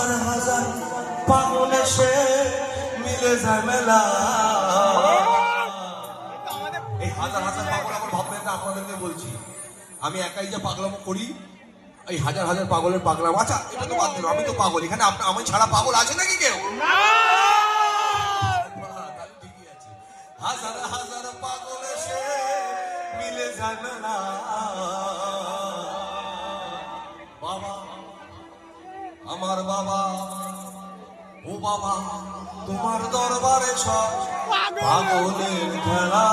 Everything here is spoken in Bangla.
হাজার হাজার পাগল এসে মিলে যায় মেলা। এই হাজার হাজার পাগল আমার ভাববেন না, আপনাদেরকে বলছি আমি একাই যে পাগলামো করি, এই হাজার হাজার পাগলের পাগলাম। আচ্ছা এটা তো বাদ দিন, আমি তো পাগল, এখানে আপনার আমি ছাড়া পাগল আছে নাকি কেউ? ঠিকই আছে, হাজার হাজার পাগল এসে মিলে যায় মেলা। বাবা আমার বাবা, ও বাবা তোমার দরবারে সব পাগলের খেলা।